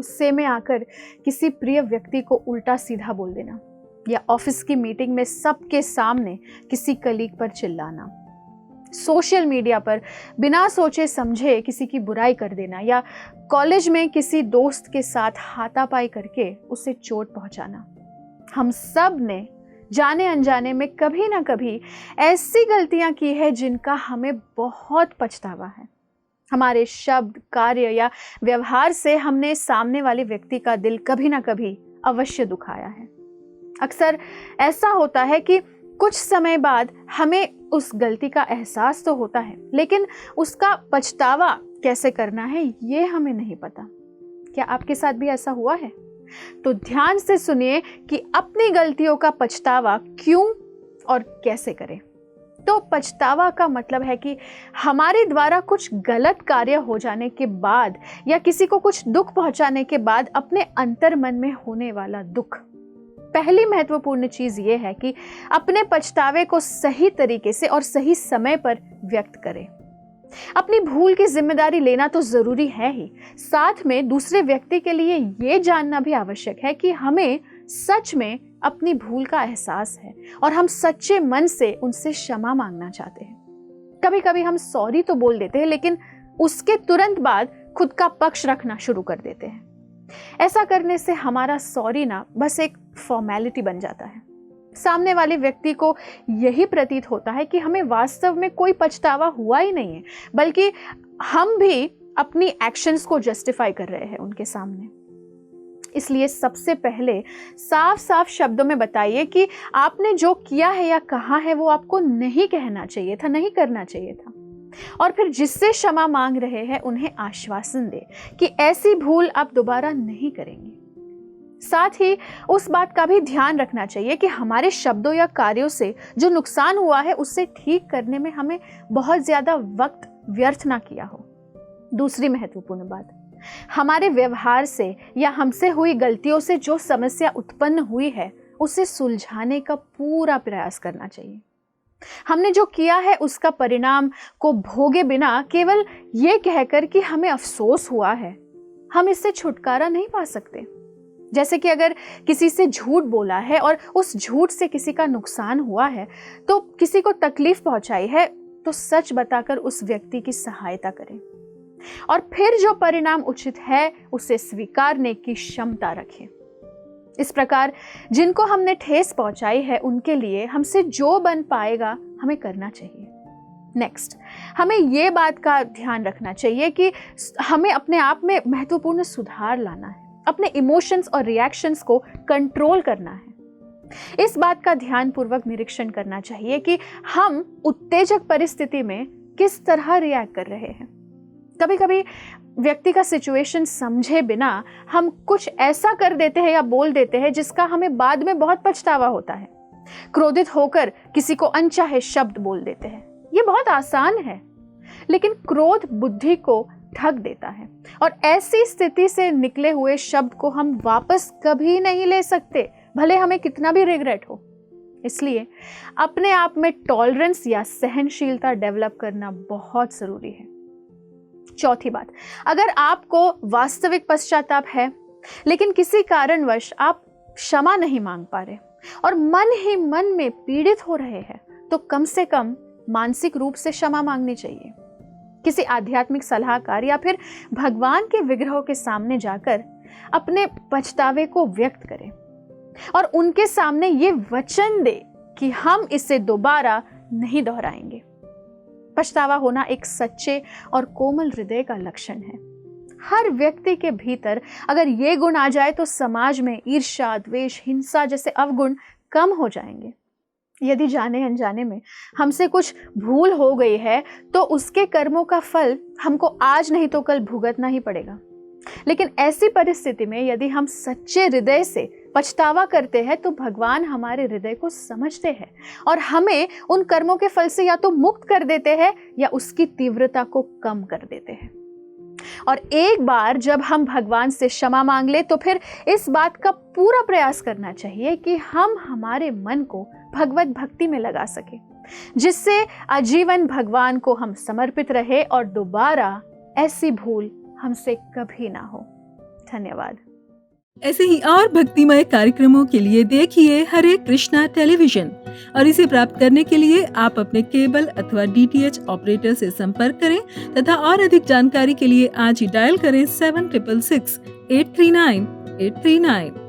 गुस्से में आकर किसी प्रिय व्यक्ति को उल्टा सीधा बोल देना, या ऑफिस की मीटिंग में सबके सामने किसी कलीग पर चिल्लाना, सोशल मीडिया पर बिना सोचे समझे किसी की बुराई कर देना, या कॉलेज में किसी दोस्त के साथ हाथापाई करके उसे चोट पहुंचाना। हम सब ने जाने अनजाने में कभी ना कभी ऐसी गलतियां की है जिनका हमें बहुत पछतावा है। हमारे शब्द, कार्य या व्यवहार से हमने सामने वाले व्यक्ति का दिल कभी ना कभी अवश्य दुखाया है। अक्सर ऐसा होता है कि कुछ समय बाद हमें उस गलती का एहसास तो होता है, लेकिन उसका पछतावा कैसे करना है ये हमें नहीं पता। क्या आपके साथ भी ऐसा हुआ है? तो ध्यान से सुनिए कि अपनी गलतियों का पछतावा क्यों और कैसे करें। तो पछतावा का मतलब है कि हमारे द्वारा कुछ गलत कार्य हो जाने के बाद या किसी को कुछ दुख पहुंचाने के बाद अपने अंतर मन में होने वाला दुख। पहली महत्वपूर्ण चीज ये है कि अपने पछतावे को सही तरीके से और सही समय पर व्यक्त करें। अपनी भूल की जिम्मेदारी लेना तो जरूरी है ही, साथ में दूसरे व्यक्ति के लिए ये जानना भी आवश्यक है कि हमें सच में अपनी भूल का एहसास है और हम सच्चे मन से उनसे क्षमा मांगना चाहते हैं। कभी कभी हम सॉरी तो बोल देते हैं, लेकिन उसके तुरंत बाद खुद का पक्ष रखना शुरू कर देते हैं। ऐसा करने से हमारा सॉरी ना बस एक फॉर्मेलिटी बन जाता है। सामने वाले व्यक्ति को यही प्रतीत होता है कि हमें वास्तव में कोई पछतावा हुआ ही नहीं है, बल्कि हम भी अपनी एक्शंस को जस्टिफाई कर रहे हैं उनके सामने। इसलिए सबसे पहले साफ साफ शब्दों में बताइए कि आपने जो किया है या कहा है वो आपको नहीं कहना चाहिए था, नहीं करना चाहिए था। और फिर जिससे क्षमा मांग रहे हैं उन्हें आश्वासन दे कि ऐसी भूल आप दोबारा नहीं करेंगे। साथ ही उस बात का भी ध्यान रखना चाहिए कि हमारे शब्दों या कार्यों से जो नुकसान हुआ है उससे ठीक करने में हमें बहुत ज्यादा वक्त व्यर्थ ना किया हो। दूसरी महत्वपूर्ण बात, हमारे व्यवहार से या हमसे हुई गलतियों से जो समस्या उत्पन्न हुई है उसे सुलझाने का पूरा प्रयास करना चाहिए। हमने जो किया है उसका परिणाम को भोगे बिना केवल ये कहकर कि हमें अफसोस हुआ है, हम इससे छुटकारा नहीं पा सकते। जैसे कि अगर किसी से झूठ बोला है और उस झूठ से किसी का नुकसान हुआ है, तो किसी को तकलीफ पहुंचाई है, तो सच बताकर उस व्यक्ति की सहायता करें और फिर जो परिणाम उचित है उसे स्वीकारने की क्षमता रखें। इस प्रकार जिनको हमने ठेस पहुंचाई है उनके लिए हमसे जो बन पाएगा हमें करना चाहिए। नेक्स्ट, हमें ये बात का ध्यान रखना चाहिए कि हमें अपने आप में महत्वपूर्ण सुधार लाना है, अपने इमोशंस और रिएक्शंस को कंट्रोल करना है। इस बात का ध्यानपूर्वक निरीक्षण करना चाहिए कि हम उत्तेजक परिस्थिति में किस तरह रिएक्ट कर रहे हैं। कभी कभी व्यक्ति का सिचुएशन समझे बिना हम कुछ ऐसा कर देते हैं या बोल देते हैं जिसका हमें बाद में बहुत पछतावा होता है। क्रोधित होकर किसी को अनचाहे शब्द बोल देते हैं। ये बहुत आसान है, लेकिन क्रोध बुद्धि को ठग देता है और ऐसी स्थिति से निकले हुए शब्द को हम वापस कभी नहीं ले सकते, भले हमें कितना भी रिग्रेट हो। इसलिए अपने आप में टॉलरेंस या सहनशीलता डेवलप करना बहुत जरूरी है। चौथी बात, अगर आपको वास्तविक पश्चाताप है लेकिन किसी कारणवश आप क्षमा नहीं मांग पा रहे और मन ही मन में पीड़ित हो रहे हैं, तो कम से कम मानसिक रूप से क्षमा मांगनी चाहिए। किसी आध्यात्मिक सलाहकार या फिर भगवान के विग्रहों के सामने जाकर अपने पछतावे को व्यक्त करें और उनके सामने ये वचन दे कि हम इसे दोबारा नहीं दोहराएंगे। पछतावा होना एक सच्चे और कोमल हृदय का लक्षण है। हर व्यक्ति के भीतर अगर ये गुण आ जाए तो समाज में ईर्ष्या, द्वेष, हिंसा जैसे अवगुण कम हो जाएंगे। यदि जाने अनजाने में हमसे कुछ भूल हो गई है तो उसके कर्मों का फल हमको आज नहीं तो कल भुगतना ही पड़ेगा। लेकिन ऐसी परिस्थिति में यदि हम सच्चे हृदय से पछतावा करते हैं तो भगवान हमारे हृदय को समझते हैं और हमें उन कर्मों के फल से या तो मुक्त कर देते हैं या उसकी तीव्रता को कम कर देते हैं। और एक बार जब हम भगवान से क्षमा मांग ले तो फिर इस बात का पूरा प्रयास करना चाहिए कि हम हमारे मन को भगवत भक्ति में लगा सके, जिससे आजीवन भगवान को हम समर्पित रहे और दोबारा ऐसी भूल हमसे कभी ना हो। धन्यवाद। ऐसे ही और भक्तिमय कार्यक्रमों के लिए देखिए हरे कृष्णा टेलीविजन और इसे प्राप्त करने के लिए आप अपने केबल अथवा DTH ऑपरेटर से संपर्क करें तथा और अधिक जानकारी के लिए आज ही डायल करें 7666 839 839।